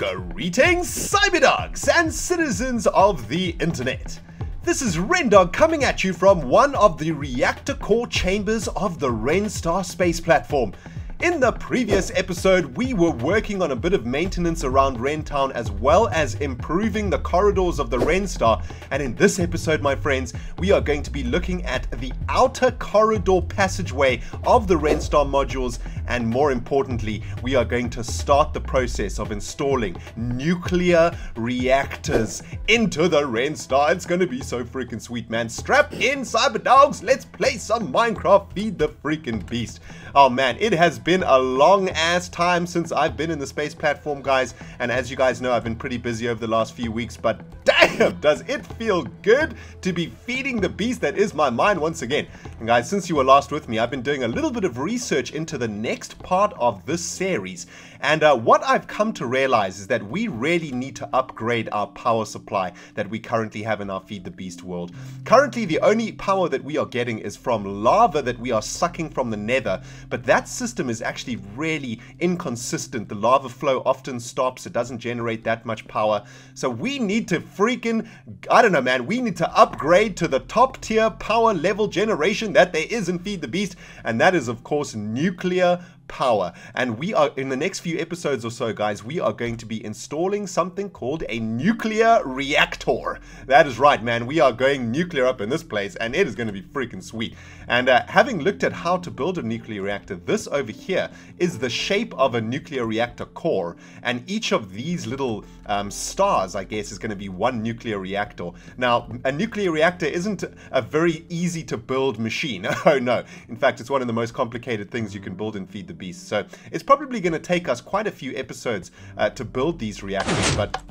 Greetings, cyberdogs and citizens of the internet. This is ReNDoG coming at you from one of the reactor core chambers of the RenStar space platform. In the previous episode, we were working on a bit of maintenance around Rentown as well as improving the corridors of the RenStar, and in this episode, my friends, we are going to be looking at the outer corridor passageway of the RenStar modules, and more importantly, we are going to start the process of installing nuclear reactors into the RenStar. It's going to be so freaking sweet, man. Strap in, cyberdogs, let's play some Minecraft, feed the freaking beast. Oh man, it has been a long ass time since I've been in the space platform, guys, and as you guys know, I've been pretty busy over the last few weeks, but damn, does it feel good to be feeding the beast that is my mind once again. And guys, since you were last with me, I've been doing a little bit of research into the next part of this series, and what I've come to realize is that we really need to upgrade our power supply that we currently have in our Feed the Beast world. Currently, the only power that we are getting is from lava that we are sucking from the nether, but that system is actually really inconsistent. The lava flow often stops, it doesn't generate that much power, so we need to freaking, I don't know, man, we need to upgrade to the top tier power level generation that there is in Feed the Beast, and that is of course nuclear power. And we are, in the next few episodes or so, guys, we are going to be installing something called a nuclear reactor. That is right, man, we are going nuclear up in this place, and it is going to be freaking sweet. And having looked at how to build a nuclear reactor, this over here is the shape of a nuclear reactor core, and each of these little stars, I guess, is going to be one nuclear reactor. Now, a nuclear reactor isn't a very easy to build machine. Oh no, in fact, it's one of the most complicated things you can build in Feed the Beast. So it's probably going to take us quite a few episodes to build these reactors, but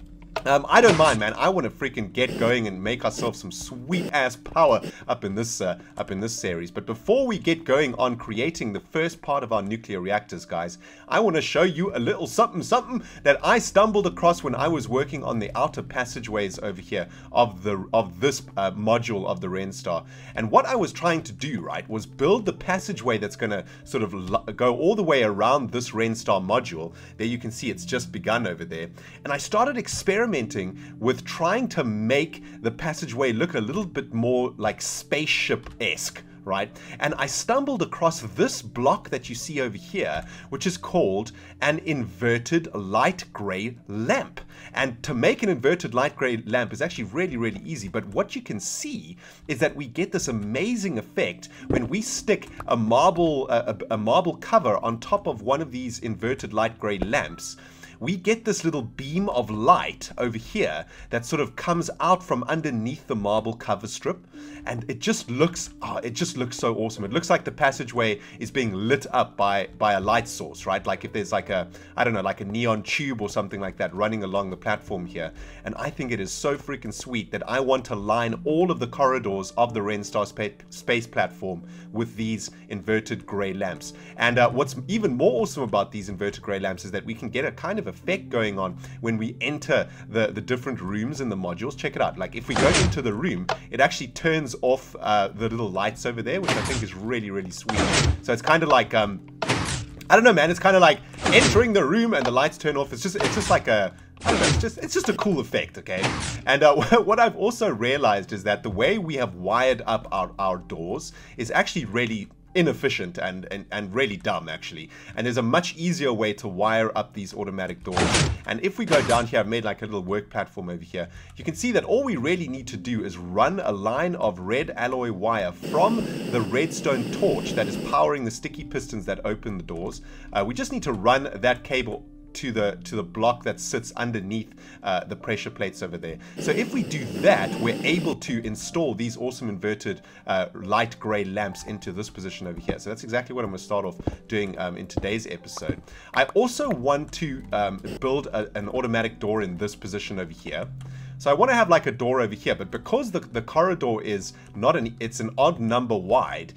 I don't mind, man. I want to freaking get going and make ourselves some sweet ass power up in this series. But before we get going on creating the first part of our nuclear reactors, guys, I want to show you a little something that I stumbled across when I was working on the outer passageways over here of this module of the RenStar. And what I was trying to do, right, was build the passageway that's going to sort of go all the way around this RenStar module. There you can see it's just begun over there. And I started experimenting with trying to make the passageway look a little bit more like spaceship-esque, right? And I stumbled across this block that you see over here, which is called an inverted light gray lamp. And to make an inverted light gray lamp is actually really easy, but what you can see is that we get this amazing effect when we stick a marble cover on top of one of these inverted light gray lamps. We get this little beam of light over here that sort of comes out from underneath the marble cover strip, and it just looks so awesome. It looks like the passageway is being lit up by a light source, right? Like if there's like a, I don't know, like a neon tube or something like that running along the platform here. And I think it is so freaking sweet that I want to line all of the corridors of the RenStar space platform with these inverted gray lamps. And what's even more awesome about these inverted gray lamps is that we can get a kind of effect going on when we enter the different rooms in the modules. Check it out. Like if we go into the room, it actually turns off the little lights over there, which I think is really sweet. So it's kind of like I don't know, man, it's kind of like entering the room and the lights turn off. It's just like a, I don't know, it's just a cool effect, okay? And what I've also realized is that the way we have wired up our doors is actually really inefficient and really dumb, actually. And there's a much easier way to wire up these automatic doors. And if we go down here, I've made like a little work platform over here. You can see that all we really need to do is run a line of red alloy wire from the redstone torch that is powering the sticky pistons that open the doors. We just need to run that cable to the block that sits underneath the pressure plates over there. So if we do that, we're able to install these awesome inverted light gray lamps into this position over here. So that's exactly what I'm going to start off doing in today's episode. I also want to build an automatic door in this position over here. So I want to have like a door over here, but because the corridor is it's an odd number wide,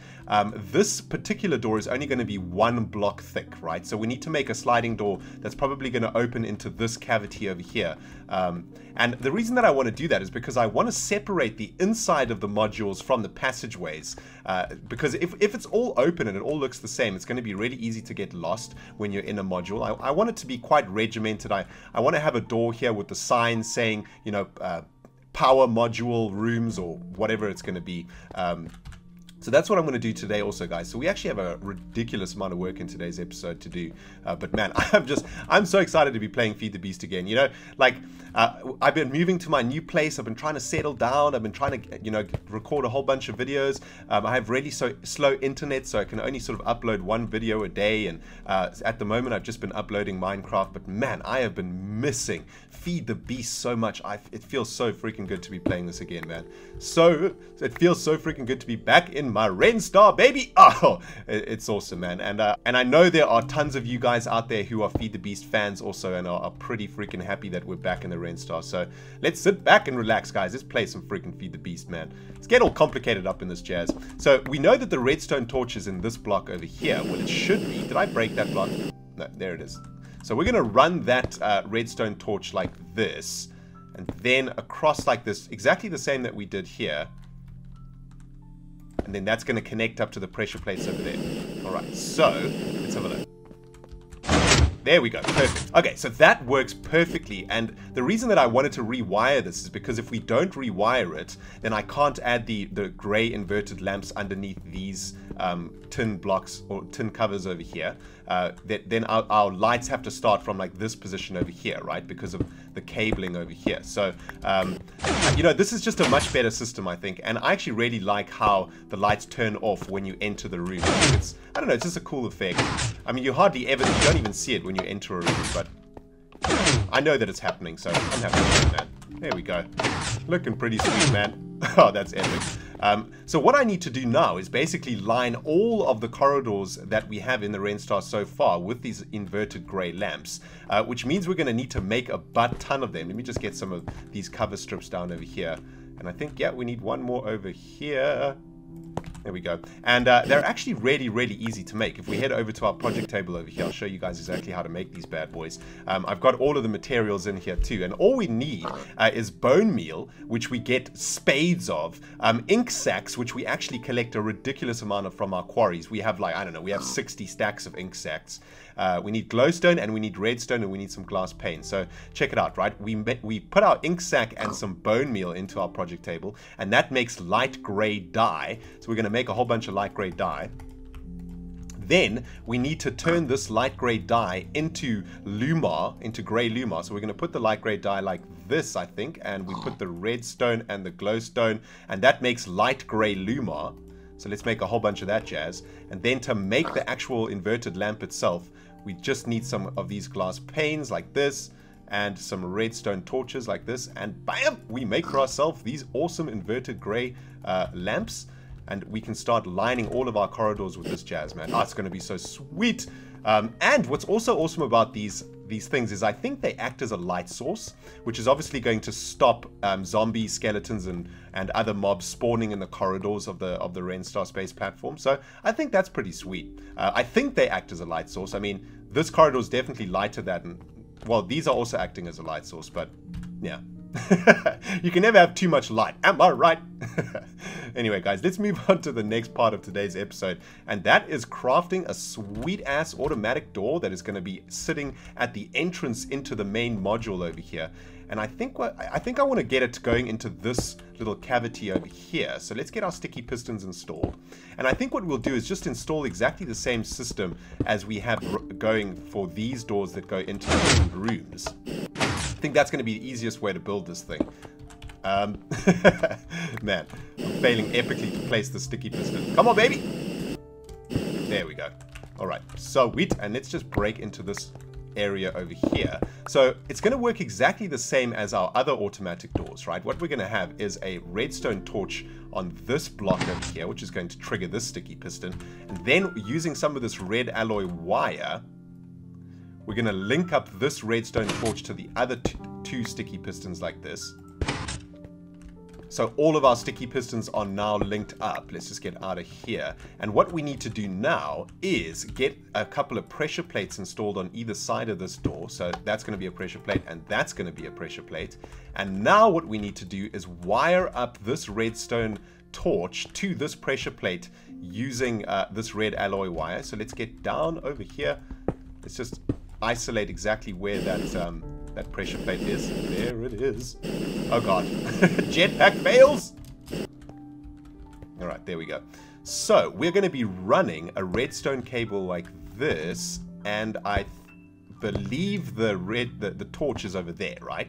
this particular door is only going to be 1 block thick, right? So we need to make a sliding door that's probably going to open into this cavity over here. And the reason that I want to do that is because I want to separate the inside of the modules from the passageways. Because if it's all open and it all looks the same, it's going to be really easy to get lost when you're in a module. I want it to be quite regimented. I want to have a door here with the sign saying, you know, power module rooms or whatever it's going to be. So that's what I'm going to do today also, guys. So we actually have a ridiculous amount of work in today's episode to do. But man, I'm so excited to be playing Feed the Beast again. You know, like I've been moving to my new place. I've been trying to settle down. I've been trying to, you know, record a whole bunch of videos. I have really slow internet, so I can only sort of upload 1 video a day. And at the moment, I've just been uploading Minecraft. But man, I have been missing Feed the Beast so much. It feels so freaking good to be playing this again, man. So it feels so freaking good to be back in my ReNDoG, baby. Oh, it's awesome, man. And I know there are tons of you guys out there who are Feed the Beast fans also and are pretty freaking happy that we're back in the ReNDoG. So let's sit back and relax, guys. Let's play some freaking Feed the Beast, man. Let's get all complicated up in this jazz. So we know that the redstone torch is in this block over here. Well, it should be. Did I break that block? No, there it is. So we're going to run that redstone torch like this, and then across like this, exactly the same that we did here. And then that's going to connect up to the pressure plates over there. Alright, so let's have a look. There we go, perfect. Okay, so that works perfectly, and the reason that I wanted to rewire this is because if we don't rewire it, then I can't add the grey inverted lamps underneath these tin blocks or tin covers over here. Then our lights have to start from like this position over here, right? Because of the cabling over here. So, you know, this is just a much better system, I think. And I actually really like how the lights turn off when you enter the room. I don't know, it's just a cool effect. I mean, you don't even see it when you enter a room, but I know that it's happening, so I'm happy with that. There we go. Looking pretty sweet, man. Oh, that's epic. So what I need to do now is basically line all of the corridors that we have in the ReNDoG so far with these inverted grey lamps, which means we're going to need to make a ton of them. Let me just get some of these cover strips down over here. And I think, yeah, we need 1 more over here. There we go. And they're actually really, really easy to make. If we head over to our project table over here, I'll show you guys exactly how to make these bad boys. I've got all of the materials in here too. And all we need is bone meal, which we get spades of. Ink sacks, which we actually collect a ridiculous amount of from our quarries. We have like, I don't know, we have 60 stacks of ink sacks. We need glowstone and we need redstone and we need some glass pane. So check it out, right? We put our ink sack and some bone meal into our project table, and that makes light gray dye. So we're going to make a whole bunch of light gray dye. Then we need to turn this light gray dye into lumar, into gray lumar. So we're going to put the light gray dye like this, I think, and we put the redstone and the glowstone, and that makes light gray lumar. So let's make a whole bunch of that jazz. And then to make the actual inverted lamp itself, we just need some of these glass panes like this, and some redstone torches like this, and bam, we make for ourselves these awesome inverted gray lamps. And we can start lining all of our corridors with this jazz, man. Oh, it's going to be so sweet. And what's also awesome about these things is I think they act as a light source, which is obviously going to stop zombie skeletons and other mobs spawning in the corridors of the ReNDoG space platform. So I think that's pretty sweet. I think they act as a light source. I mean, this corridor is definitely lighter than, well, these are also acting as a light source, but yeah. You can never have too much light, am I right? Anyway, guys, let's move on to the next part of today's episode, and that is crafting a sweet-ass automatic door that is going to be sitting at the entrance into the main module over here. And I think I want to get it going into this little cavity over here. So let's get our sticky pistons installed. And I think what we'll do is just install exactly the same system as we have going for these doors that go into the different rooms. I think that's going to be the easiest way to build this thing. Man, I'm failing epically to place the sticky piston. Come on, baby! There we go. Alright, so and let's just break into this area over here. So it's going to work exactly the same as our other automatic doors, right? What we're going to have is a redstone torch on this block over here, which is going to trigger this sticky piston. And then using some of this red alloy wire, we're going to link up this redstone torch to the other two sticky pistons like this. So all of our sticky pistons are now linked up. Let's just get out of here. And what we need to do now is get a couple of pressure plates installed on either side of this door. So that's going to be a pressure plate and that's going to be a pressure plate. And now what we need to do is wire up this redstone torch to this pressure plate using this red alloy wire. So let's get down over here. Let's just isolate exactly where that pressure plate is. There it is. Oh god. Jetpack fails! Alright, there we go. So, we're going to be running a redstone cable like this, and I believe the torch is over there, right?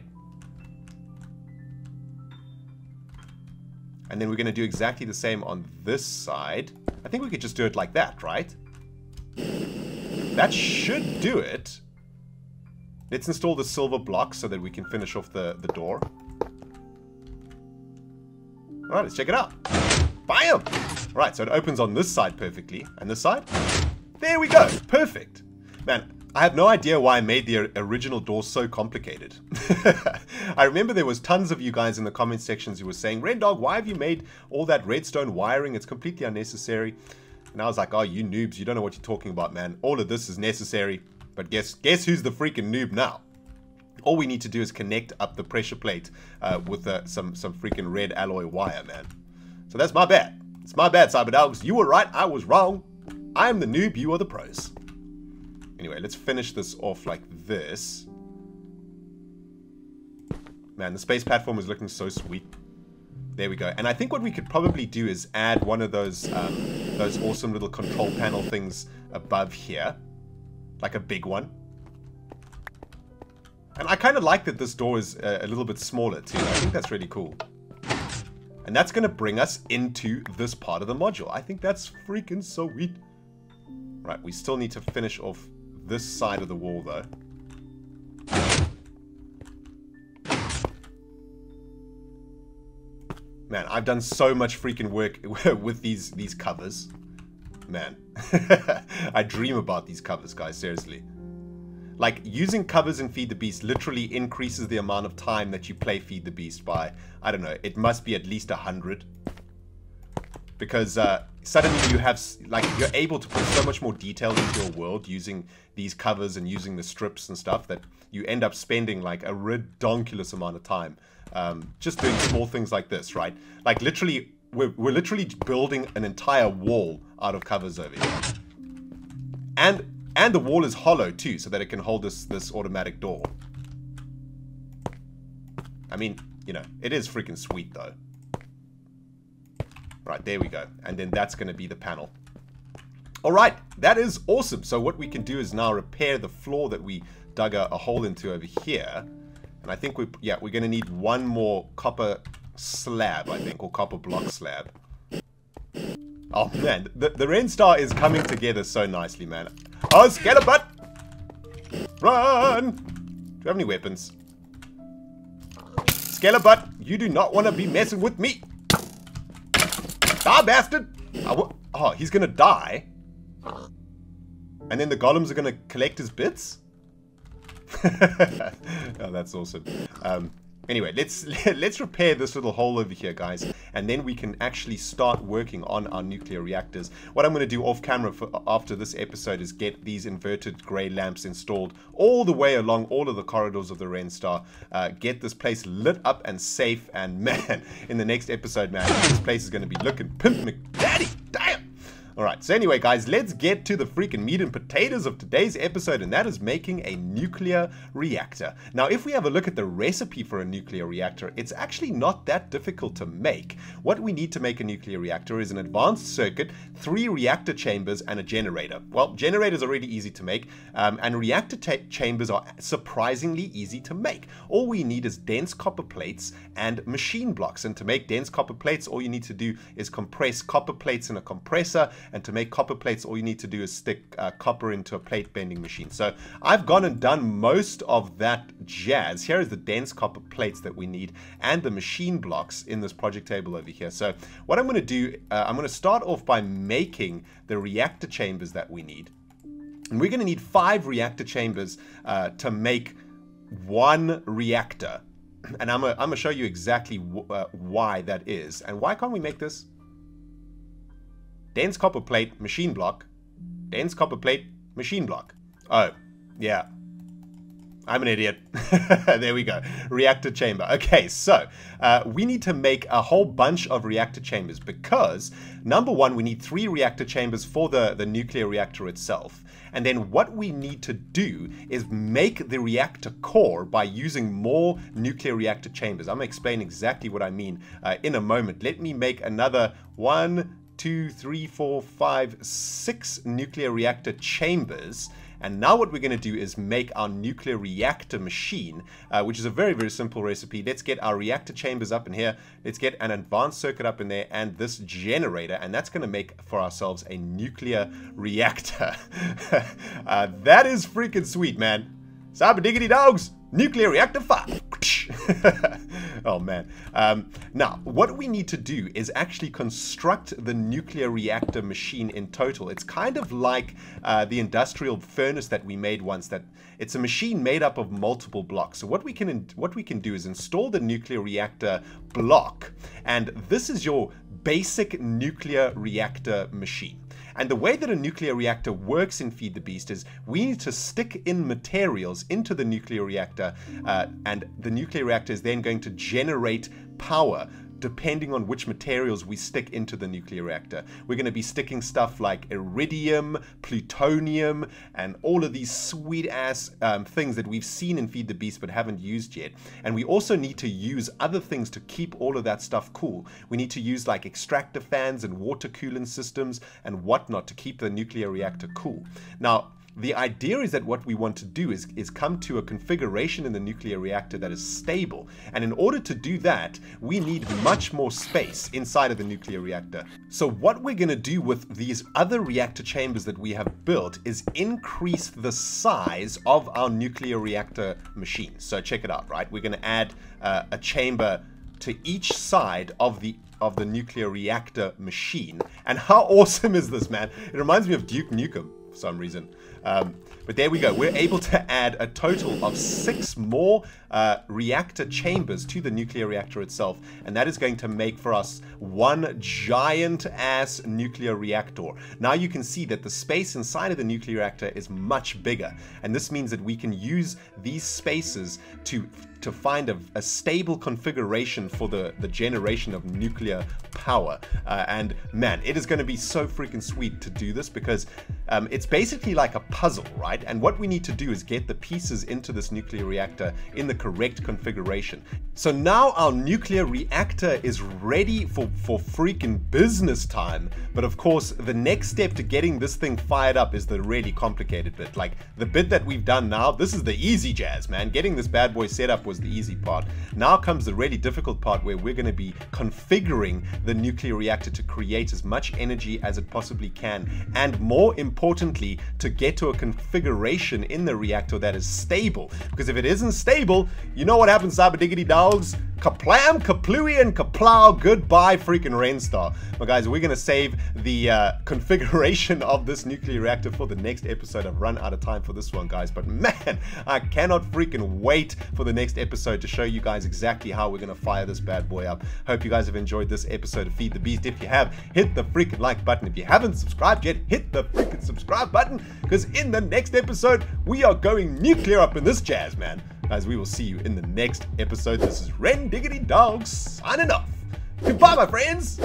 And then we're going to do exactly the same on this side. I think we could just do it like that, right? That should do it. Let's install the silver block so that we can finish off the door. Alright, let's check it out. Bam! Alright, so it opens on this side perfectly. And this side? There we go. Perfect. Man, I have no idea why I made the original door so complicated. I remember there was tons of you guys in the comment sections who were saying, ReNDoG, why have you made all that redstone wiring? It's completely unnecessary. And I was like, oh, you noobs, you don't know what you're talking about, man. All of this is necessary. But guess who's the freaking noob now? All we need to do is connect up the pressure plate with some freaking red alloy wire, man. So that's my bad. It's my bad, CyberDogs. You were right, I was wrong. I am the noob, you are the pros. Anyway, let's finish this off like this. Man, the space platform is looking so sweet. There we go. And I think what we could probably do is add one of those awesome little control panel things above here. Like a big one. And I kind of like that this door is a little bit smaller too. I think that's really cool. And that's going to bring us into this part of the module. I think that's freaking sweet. Right, we still need to finish off this side of the wall though. Man, I've done so much freaking work with these covers. Man, I dream about these covers, guys, seriously. Like, using covers in Feed the Beast literally increases the amount of time that you play Feed the Beast by, I don't know, it must be at least 100. Because suddenly you have, like, you're able to put so much more detail into your world using these covers and using the strips and stuff that you end up spending, like, a redonkulous amount of time just doing small things like this, right? Like, literally, we're literally building an entire wall out of covers over here. And the wall is hollow too, so that it can hold this automatic door. I mean, you know, it is freaking sweet though. Right, there we go. And then that's going to be the panel. Alright, that is awesome. So what we can do is now repair the floor that we dug a hole into over here. And I think we're going to need one more copper slab, I think, or copper block slab. Oh man, the Ren Star is coming together so nicely, man. Oh, Skelebutt! Run! Do you have any weapons? Skelebutt, you do not want to be messing with me! Die, bastard! Oh, he's gonna die? And then the golems are gonna collect his bits? Oh, that's awesome. Anyway, let's repair this little hole over here, guys, and then we can actually start working on our nuclear reactors. What I'm going to do off camera after this episode is get these inverted grey lamps installed all the way along all of the corridors of the Ren Star, get this place lit up and safe, and man, in the next episode, man, this place is going to be looking pimp McDaddy. Damn! Alright, so anyway, guys, let's get to the freaking meat and potatoes of today's episode, and that is making a nuclear reactor. Now, if we have a look at the recipe for a nuclear reactor, it's actually not that difficult to make. What we need to make a nuclear reactor is an advanced circuit, 3 reactor chambers, and a generator. Well, generators are really easy to make, and reactor chambers are surprisingly easy to make. All we need is dense copper plates and machine blocks, and to make dense copper plates, all you need to do is compress copper plates in a compressor. And to make copper plates, all you need to do is stick copper into a plate bending machine. So I've gone and done most of that jazz. Here is the dense copper plates that we need and the machine blocks in this project table over here. So what I'm going to do, I'm going to start off by making the reactor chambers that we need. And we're going to need 5 reactor chambers to make 1 reactor. And I'm gonna show you exactly why that is. And why can't we make this? Dense copper plate, machine block. Dense copper plate, machine block. Oh, yeah. I'm an idiot. There we go. Reactor chamber. Okay, so we need to make a whole bunch of reactor chambers because, number one, we need 3 reactor chambers for the nuclear reactor itself. And then what we need to do is make the reactor core by using more nuclear reactor chambers. I'm going to explain exactly what I mean in a moment. Let me make another 1, 2, 3, 4, 5, 6 nuclear reactor chambers. And now what we're going to do is make our nuclear reactor machine, which is a very, very simple recipe. Let's get our reactor chambers up in here. Let's get an advanced circuit up in there and this generator. And that's going to make for ourselves a nuclear reactor. That is freaking sweet, man. Cyber diggity dogs, nuclear reactor 5. Oh, man. Now, what we need to do is actually construct the nuclear reactor machine in total. It's kind of like the industrial furnace that we made once. That it's a machine made up of multiple blocks. So what we can do is install the nuclear reactor block, and this is your basic nuclear reactor machine. And the way that a nuclear reactor works in Feed the Beast is we need to stick in materials into the nuclear reactor, and the nuclear reactor is then going to generate power depending on which materials we stick into the nuclear reactor. We're going to be sticking stuff like iridium, plutonium, and all of these sweet-ass things that we've seen in Feed the Beast but haven't used yet. And we also need to use other things to keep all of that stuff cool. We need to use like extractor fans and water cooling systems and whatnot to keep the nuclear reactor cool. Now, the idea is that what we want to do is come to a configuration in the nuclear reactor that is stable. And in order to do that, we need much more space inside of the nuclear reactor. So what we're going to do with these other reactor chambers that we have built is increase the size of our nuclear reactor machine. So check it out, right? We're going to add a chamber to each side of the nuclear reactor machine. And how awesome is this, man? It reminds me of Duke Nukem for some reason. But there we go. We're able to add a total of 6 more reactor chambers to the nuclear reactor itself, and that is going to make for us one giant ass nuclear reactor. Now you can see that the space inside of the nuclear reactor is much bigger, and this means that we can use these spaces to find a stable configuration for the generation of nuclear power. And man, it is going to be so freaking sweet to do this because it's basically like a puzzle, right? And what we need to do is get the pieces into this nuclear reactor in the correct configuration. So now our nuclear reactor is ready for freaking business time. But of course, the next step to getting this thing fired up is the really complicated bit. Like the bit that we've done now, this is the easy jazz, man. Getting this bad boy set up was the easy part. Now comes the really difficult part where we're going to be configuring the nuclear reactor to create as much energy as it possibly can, and more importantly, to get to a configuration in the reactor that is stable. Because if it isn't stable, you know what happens, cyber diggity dogs? Kaplam, kaplooey, and kaplow. Goodbye, freaking ReNDoG. Well, guys, we're going to save the configuration of this nuclear reactor for the next episode. I've run out of time for this one, guys. But man, I cannot freaking wait for the next episode to show you guys exactly how we're going to fire this bad boy up. Hope you guys have enjoyed this episode of Feed the Beast. If you have, hit the freaking like button. If you haven't subscribed yet, hit the freaking subscribe button. Because in the next episode, we are going nuclear up in this jazz, man. Guys, we will see you in the next episode. This is ReNDoG signing off. Goodbye, my friends.